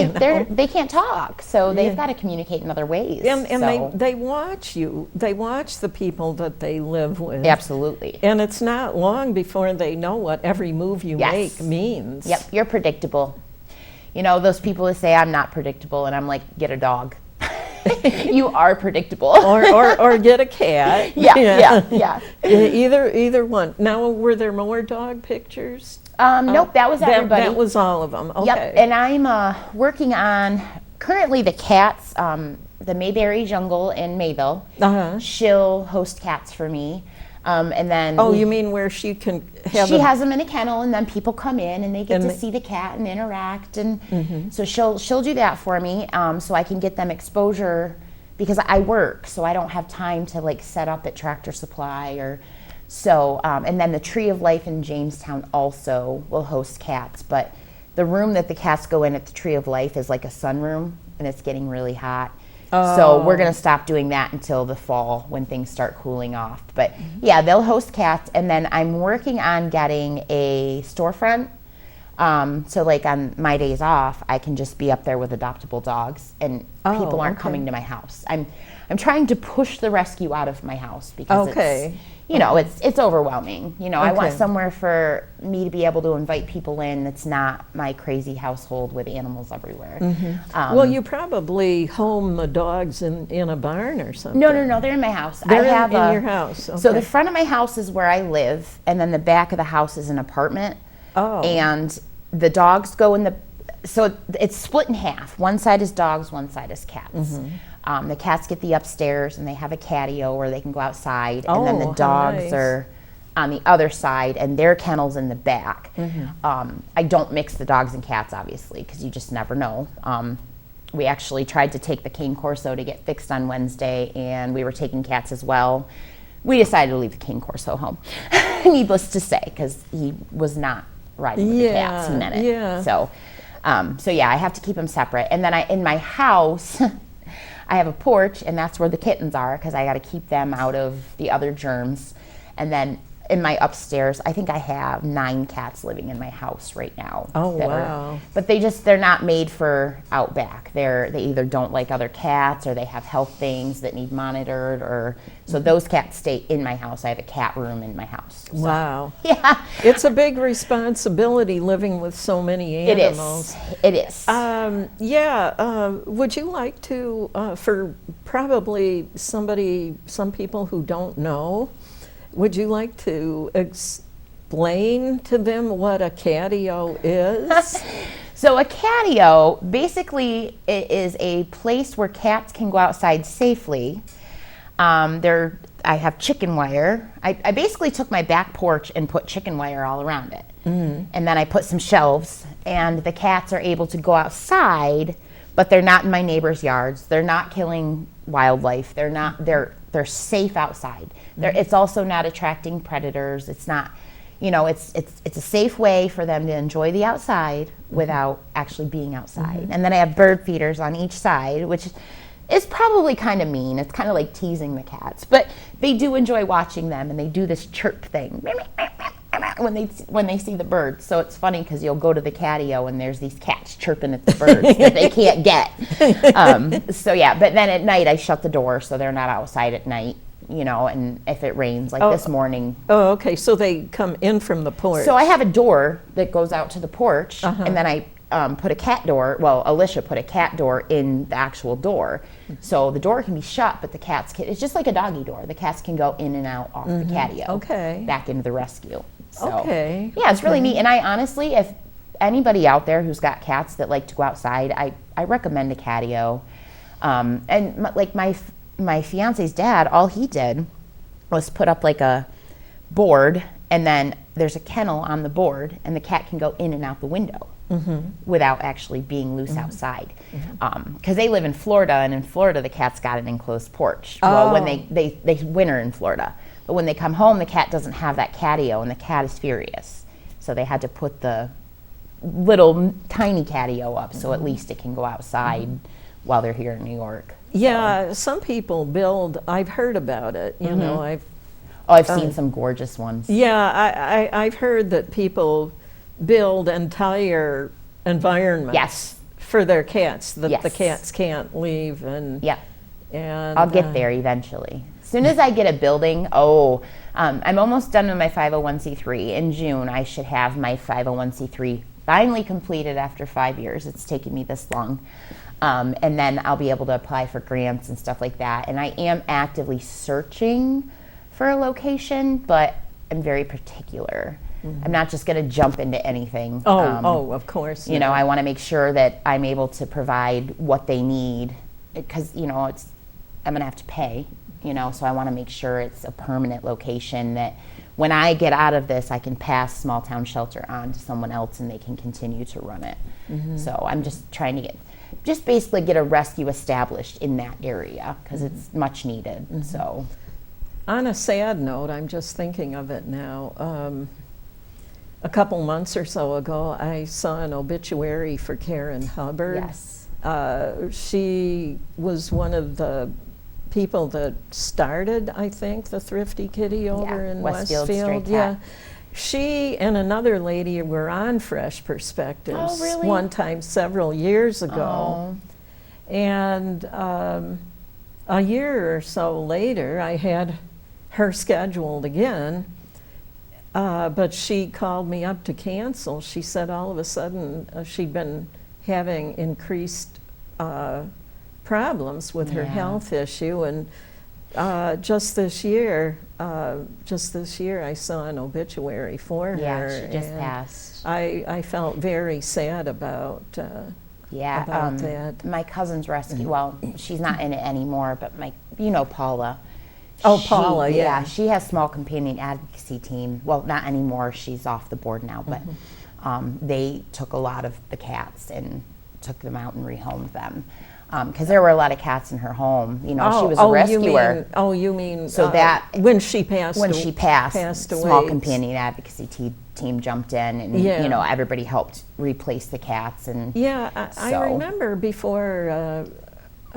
they can't talk, so they've got to communicate in other ways. And they watch you. They watch the people that they live with. Absolutely. And it's not long before they know what every move you make means. Yep, you're predictable. Those people that say I'm not predictable, and I'm like, get a dog. You are predictable. or get a cat. Yeah. Either one. Now, were there more dog pictures? Nope, that was everybody. That was all of them. Okay. Yep, and I'm working on currently the cats. The Mayberry Jungle in Mayville. She'll host cats for me. And then you mean where she can have she has them in a kennel, and then people come in and they get to see the cat and interact, and so she'll do that for me, so I can get them exposure, because I work, so I don't have time to like set up at Tractor Supply or so. And then the Tree of Life in Jamestown also will host cats, but the room that the cats go in at the Tree of Life is like a sunroom, and it's getting really hot. So we're going to stop doing that until the fall when things start cooling off. But yeah, they'll host cats. And then I'm working on getting a storefront. So like on my days off, I can just be up there with adoptable dogs, and people aren't coming to my house. I'm trying to push the rescue out of my house because it's, you know, it's overwhelming. You know, I want somewhere for me to be able to invite people in that's not my crazy household with animals everywhere. Well, you probably home the dogs in a barn or something. No, they're in my house. They're in your house. Okay. So the front of my house is where I live, and then the back of the house is an apartment. And the dogs go in so it's split in half. One side is dogs, one side is cats. The cats get the upstairs, and they have a catio where they can go outside, and then the dogs are on the other side, and their kennel's in the back. I don't mix the dogs and cats, obviously, because you just never know. We actually tried to take the Cane Corso to get fixed on Wednesday, and we were taking cats as well. We decided to leave the Cane Corso home, needless to say, because he was not riding with the cats. He meant it. So yeah, I have to keep them separate. And then in my house, I have a porch, and that's where the kittens are because I got to keep them out of the other germs. And then in my upstairs, I think I have 9 cats living in my house right now. But they're not made for out back. They either don't like other cats, or they have health things that need monitored, or so those cats stay in my house. I have a cat room in my house. So. Wow. Yeah. It's a big responsibility living with so many animals. It is. Would you like to, for probably some people who don't know, would you like to explain to them what a catio is? So a catio, basically, it is a place where cats can go outside safely. I have chicken wire. I basically took my back porch and put chicken wire all around it. And then I put some shelves, and the cats are able to go outside, but they're not in my neighbors' yards. They're not killing wildlife. They're safe outside. It's also not attracting predators. It's not, it's a safe way for them to enjoy the outside without actually being outside. And then I have bird feeders on each side, which is probably kind of mean. It's kind of like teasing the cats, but they do enjoy watching them, and they do this chirp thing when they see the birds. So it's funny because you'll go to the catio and there's these cats chirping at the birds that they can't get. But then at night I shut the door so they're not outside at night, and if it rains like this morning. Oh, okay, so they come in from the porch. So I have a door that goes out to the porch, and then I put a cat door, Alicia put a cat door in the actual door. So the door can be shut, but the cats can, it's just like a doggy door. The cats can go in and out off the catio, back into the rescue. So, yeah, it's really neat. And I honestly, if anybody out there who's got cats that like to go outside, I recommend a catio. My fiance's dad, all he did was put up like a board, and then there's a kennel on the board, and the cat can go in and out the window without actually being loose outside. Because they live in Florida, and in Florida the cat's got an enclosed porch. Well, when they winter in Florida. But when they come home, the cat doesn't have that catio, and the cat is furious. So they had to put the little tiny catio up so at least it can go outside while they're here in New York. Yeah, some people build, I've heard about it, you know, I've seen some gorgeous ones. Yeah, I've heard that people build entire environments for their cats, that the cats can't leave. And I'll get there eventually. As soon as I get a building, I'm almost done with my 501c3. In June, I should have my 501c3 finally completed after 5 years. It's taken me this long. And then I'll be able to apply for grants and stuff like that. And I am actively searching for a location, but I'm very particular. I'm not just going to jump into anything. Of course. You know, I want to make sure that I'm able to provide what they need, because, I'm going to have to pay, so I want to make sure it's a permanent location that when I get out of this, I can pass small town shelter on to someone else and they can continue to run it. So I'm just trying to basically get a rescue established in that area because it's much needed. So, on a sad note, I'm just thinking of it now. a couple months or so ago, I saw an obituary for Karen Hubbard. Yes. She was one of the people that started, I think, the Thrifty Kitty over in Westfield Stray Westfield. Cat. Yeah. She and another lady were on Fresh Perspectives Oh, really? one time several years ago. Oh. And a year or so later, I had her scheduled again, but she called me up to cancel. She said all of a sudden she'd been having increased problems with her Yeah. health issue, and just this year, I saw an obituary for her. Yeah, she just and passed. I felt very sad about Yeah, about that. my cousin's rescue. Well, she's not in it anymore, but Paula. Oh, Paula, yeah. She has small companion advocacy team. Well, not anymore. She's off the board now, but they took a lot of the cats and took them out and rehomed them. Because there were a lot of cats in her home. She was a rescuer. You mean So that when she passed away, small companion advocacy team jumped in, and Yeah. everybody helped replace the cats. And Yeah, I so- remember before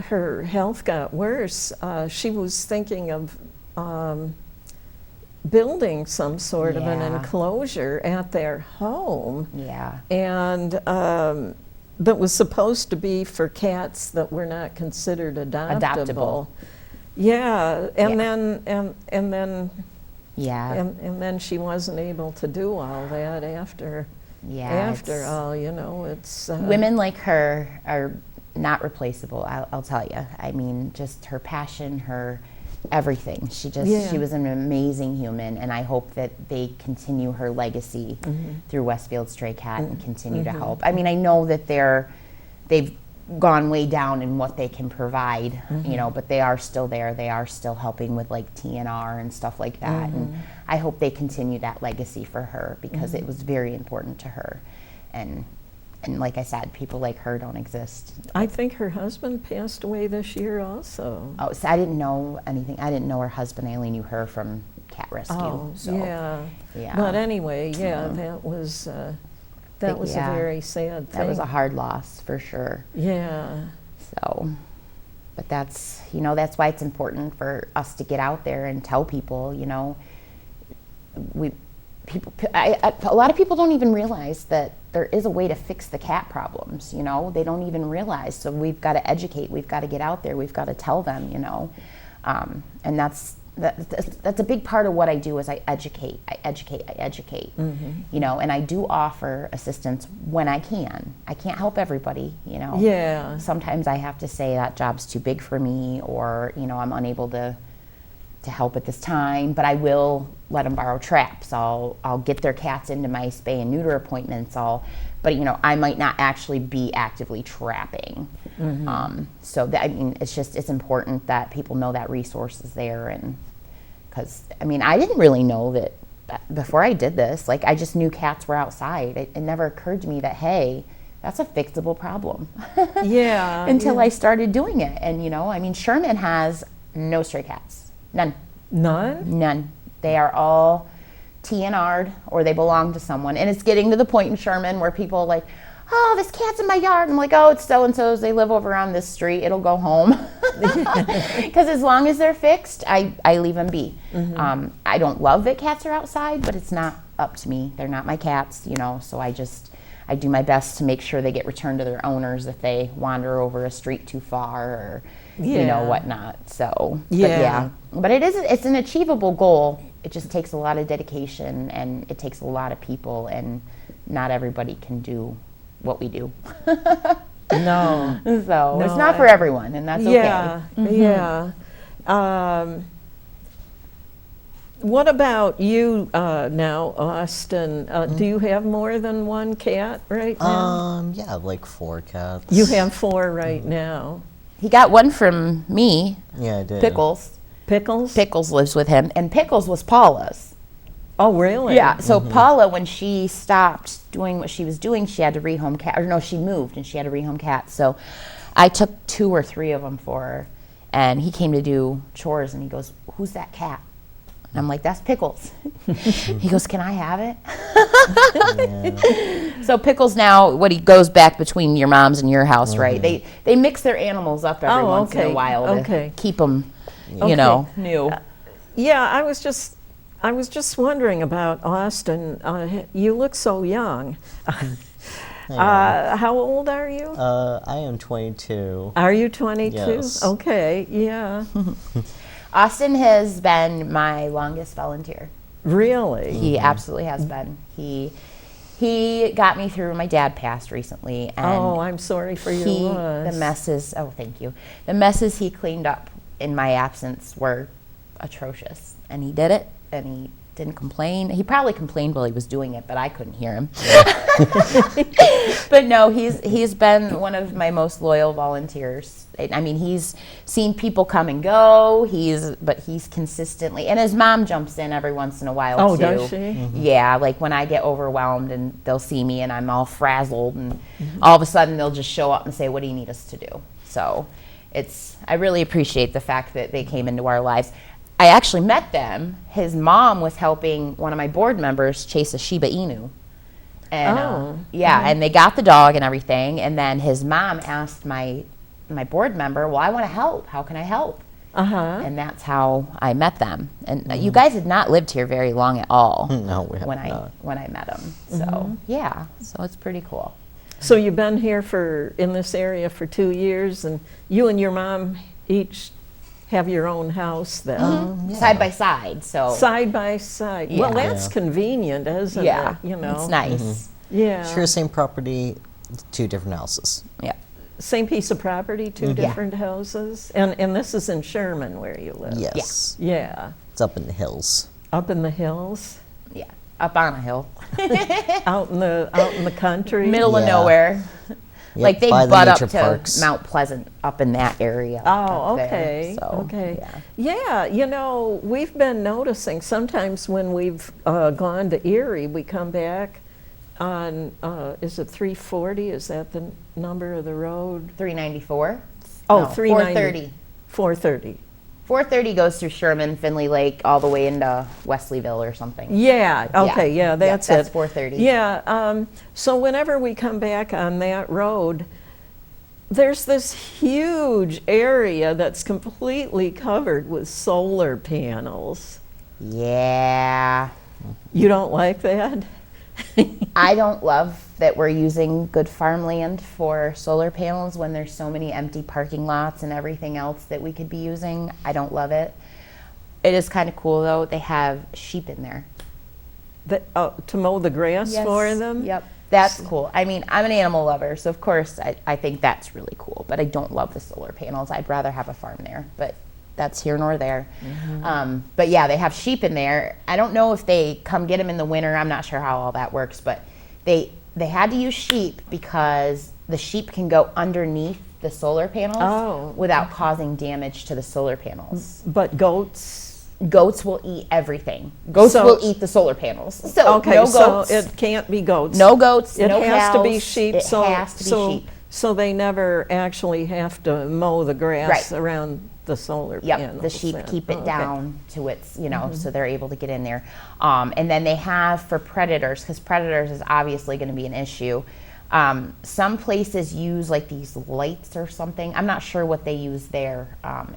her health got worse, she was thinking of building some sort of an Yeah. enclosure at their home, Yeah, and that was supposed to be for cats that were not considered adoptable. Yeah, and Yeah. then yeah, and then she wasn't able to do all that after. yeah. After it's- all, it's women like her are not replaceable. I'll tell you. I mean, just her passion, her everything. She Yeah. was an amazing human, and I hope that they continue her legacy through Westfield Stray Cat and continue to help. I mean, I know that they've gone way down in what they can provide, but they are still there. They are still helping with like TNR and stuff like that. And I hope they continue that legacy for her, because it was very important to her. And like I said, people like her don't exist. I think her husband passed away this year also. Oh, so I didn't know anything. I didn't know her husband. I only knew her from Cat Rescue. Oh, so, yeah. yeah. But anyway, that was a Yeah. very sad thing. That was a hard loss for sure. Yeah. So, but that's why it's important for us to get out there and tell people. A lot of people don't even realize that there is a way to fix the cat problems. They don't even realize. So we've got to educate. We've got to get out there. We've got to tell them. And that's a big part of what I do. Is I educate. And I do offer assistance when I can. I can't help everybody. Yeah. Sometimes I have to say that job's too big for me, or I'm unable to help at this time, but I will let them borrow traps. I'll get their cats into my spay and neuter appointments. But I might not actually be actively trapping. So it's important that people know that resource is there, and because I didn't really know that before I did this. Like, I just knew cats were outside. It never occurred to me that, hey, that's a fixable problem. Yeah. Until I started doing it. And Sherman has no stray cats. None. None? They are all TNR'd, or they belong to someone. And it's getting to the point in Sherman where people are like, oh, this cat's in my yard. I'm like, oh, it's so-and-so's. They live over on this street. It'll go home. Because as long as they're fixed, I leave them be. I don't love that cats are outside, but it's not up to me. They're not my cats, so I do my best to make sure they get returned to their owners if they wander over a street too far, or whatnot. So, but it's an achievable goal. It just takes a lot of dedication, and it takes a lot of people, and not everybody can do what we do. No. So it's not for everyone, and that's okay. Yeah. What about you now, Austin? Do you have more than one cat right now? Yeah, like 4 cats. You have 4 right now. He got one from me, Yeah, I did. Pickles. Pickles? Pickles lives with him, and Pickles was Paula's. Oh, really? Yeah, so Paula, when she stopped doing what she was doing, she had to rehome cat. Or no, she moved and she had to rehome cats. So I took 2 or 3 of them for her, and he came to do chores, and he goes, "Who's that cat?" And I'm like, that's Pickles. He goes, can I have it? Yeah. So Pickles now, what he goes back between your mom's and your house, right? They mix their animals up every once in a while to keep them, you know, new. Yeah, I was just wondering about Austin. You look so young. How old are you? I am 22. Are you 22? Yes. Okay, yeah. Austin has been my longest volunteer. Really? He absolutely has been. He got me through. My dad passed recently, and I'm sorry for your loss. the messes. Oh, thank you. The messes he cleaned up in my absence were atrocious, and he did it, and he didn't complain. He probably complained while he was doing it, but I couldn't hear him. But no, he's been one of my most loyal volunteers. I mean, he's seen people come and go. But he's consistently, and his mom jumps in every once in a while too. Oh, does she? Yeah, like when I get overwhelmed and they'll see me and I'm all frazzled, and all of a sudden they'll just show up and say, "What do you need us to do?" So I really appreciate the fact that they came into our lives. I actually met them. His mom was helping one of my board members chase a Shiba Inu. And and they got the dog and everything. And then his mom asked my board member, "Well, I want to help. How can I help?" And that's how I met them. And you guys had not lived here very long at all. No, we have not. When I met them. So so it's pretty cool. So you've been here in this area for 2 years, and you and your mom each have your own house then? Side by side. So Side by side. Yeah. Well, that's convenient, isn't it? You know? it's nice. Yeah. Sure, same property, 2 different houses. Yeah. Same piece of property, 2 different houses? And this is in Sherman where you live? Yes. Yeah. It's up in the hills. Up in the hills? Yeah. Up on a hill. Out in the country? Middle of Yeah. nowhere. Yep, Like they by the butt up nature to parks. Mount Pleasant up in that area. Oh, up there. okay. So, Okay. Yeah. Yeah, you know, we've been noticing sometimes when we've gone to Erie, we come back on, is it 340? Is that the number of the road? 394. Oh, No, 390. 430. 430. 430 goes through Sherman, Finley Lake, all the way into Wesleyville or something. Yeah, okay, yeah, that's that's it. 430. Yeah, so whenever we come back on that road, there's this huge area that's completely covered with solar panels. Yeah. You don't like that? I don't love that we're using good farmland for solar panels when there's so many empty parking lots and everything else that we could be using. I don't love it. It is kind of cool though. They have sheep in there. To mow the grass for them? Yep. That's cool. I mean, I'm an animal lover, so of course I think that's really cool, but I don't love the solar panels. I'd rather have a farm there, but that's here nor there. But yeah, they have sheep in there. I don't know if they come get them in the winter. I'm not sure how all that works, but they had to use sheep because the sheep can go underneath the solar panels without causing damage to the solar panels. But goats? Goats will eat everything. Goats will eat the solar panels. So Okay, no goats. so it can't be goats. No goats, It no has to be cows. sheep. It so, has to be so, sheep. So they never actually have to mow the grass Right. around the solar Yep, panels. the sheep then. keep it Okay. down to its, so they're able to get in there. And then they have for predators, because predators is obviously going to be an issue. Some places use like these lights or something. I'm not sure what they use there.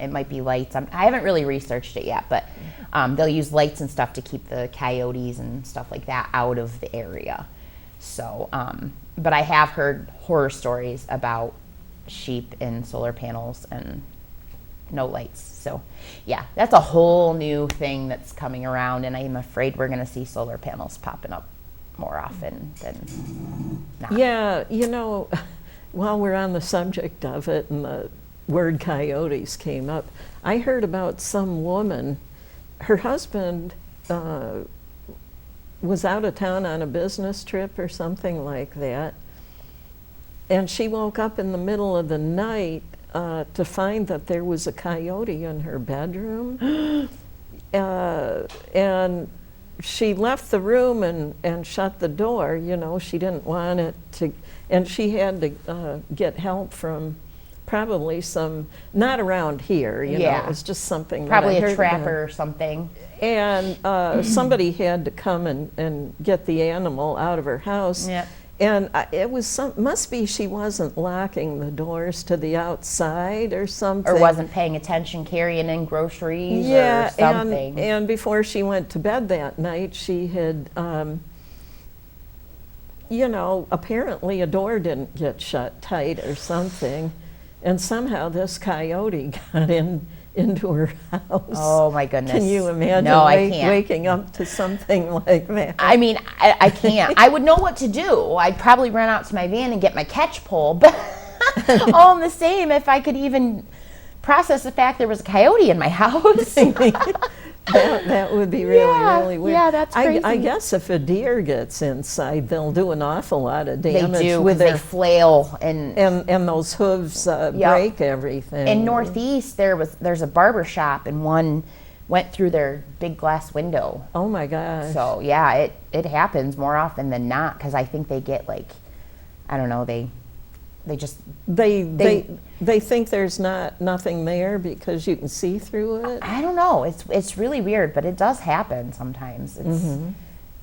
It might be lights. I haven't really researched it yet, but they'll use lights and stuff to keep the coyotes and stuff like that out of the area. So, but I have heard horror stories about sheep and solar panels and no lights. So yeah, that's a whole new thing that's coming around, and I'm afraid we're going to see solar panels popping up more often than not. Yeah, while we're on the subject of it and the word coyotes came up, I heard about some woman, her husband was out of town on a business trip or something like that, and she woke up in the middle of the night to find that there was a coyote in her bedroom. And she left the room and shut the door. She didn't want it to, and she had to get help from probably some, not around here, you know, Yeah. it was just something Probably that I a heard about. trapper or something. And somebody had to come and get the animal out of her house. Yep. And it was must be she wasn't locking the doors to the outside or something. Or wasn't paying attention, carrying in groceries Yeah, or something. and before she went to bed that night, she had, you know, apparently a door didn't get shut tight or something, and somehow this coyote got into her house. Oh my goodness. Can you imagine No, I can't. waking up to something like that? I mean, I can't. I would know what to do. I'd probably run out to my van and get my catch pole, but all the same, if I could even process the fact there was a coyote in my house. That would be really weird. Yeah, that's crazy. I guess if a deer gets inside, they'll do an awful lot of They damage do, with because their they flail. And those hooves break everything. in Northeast, there's a barber shop, and one went through their big glass window. Oh my gosh. So yeah, it happens more often than not, because I think they get like, I don't know, they just They think there's nothing there because you can see through it. I don't know. It's really weird, but it does happen sometimes.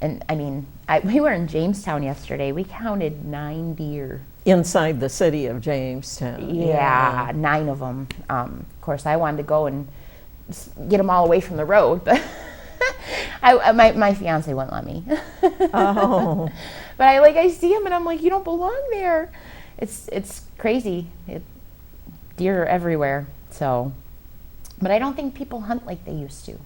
And I mean, we were in Jamestown yesterday. We counted 9 deer. Inside the city of Jamestown. Yeah, 9 of them. Of course, I wanted to go and get them all away from the road, but my fiance wouldn't let me. Oh. But I see them and I'm like, you don't belong there. It's crazy. Deer are everywhere. So, but I don't think people hunt like they used to.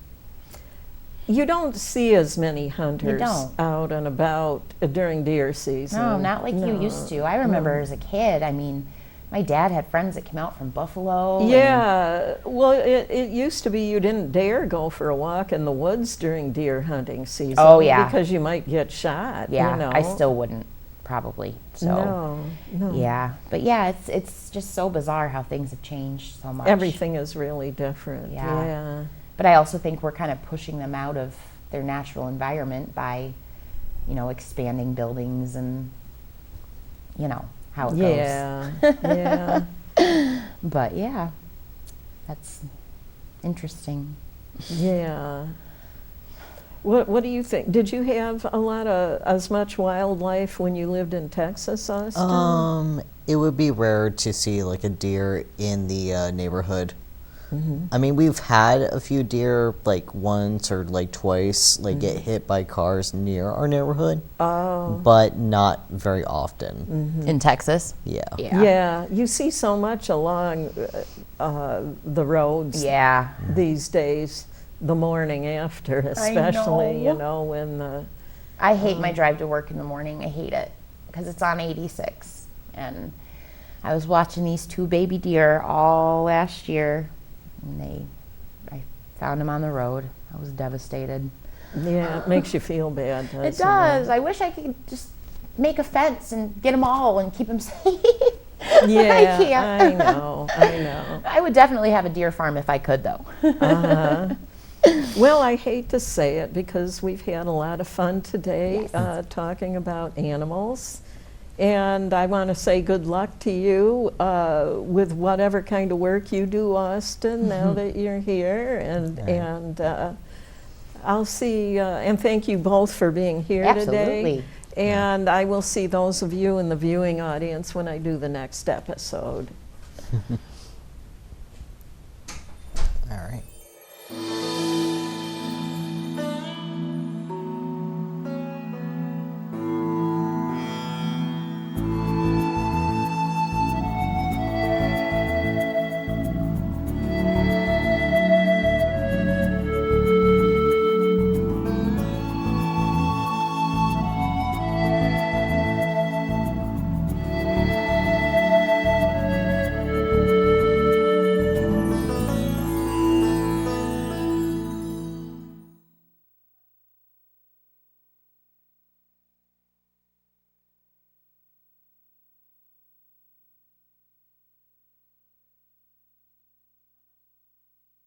You don't see as many hunters don't. out and about during deer season. No, not like you used to. I remember as a kid, I mean, my dad had friends that came out from Buffalo. and- Yeah, well, it used to be you didn't dare go for a walk in the woods during deer hunting season. Oh, yeah. Because you might get shot. Yeah, you know? I still wouldn't, probably. So, No. yeah. But yeah, it's just so bizarre how things have changed so much. Everything is really different. Yeah. Yeah. But I also think we're kind of pushing them out of their natural environment by, expanding buildings and, how it goes. Yeah. But yeah, that's interesting. Yeah. What do you think? Did you have as much wildlife when you lived in Texas, Austin? It would be rare to see like a deer in the neighborhood. I mean, we've had a few deer like once or like twice like get hit by cars near our neighborhood, but not very often. In Texas? Yeah. Yeah, you see so much along the roads Yeah. these days, the morning after especially, know. when the... I hate my drive to work in the morning. I hate it because it's on 86. And I was watching these 2 baby deer all last year, and I found them on the road. I was devastated. Yeah, it makes you feel bad, doesn't It does. I wish I could just make a fence and get them all and keep them safe. Yeah, I can't. I know. I would definitely have a deer farm if I could, though. Well, I hate to say it because we've had a lot of fun today Yes. talking about animals. And I want to say good luck to you with whatever kind of work you do, Austin, now that you're here. And I'll see, and thank you both for being here today. Absolutely. And I will see those of you in the viewing audience when I do the next episode.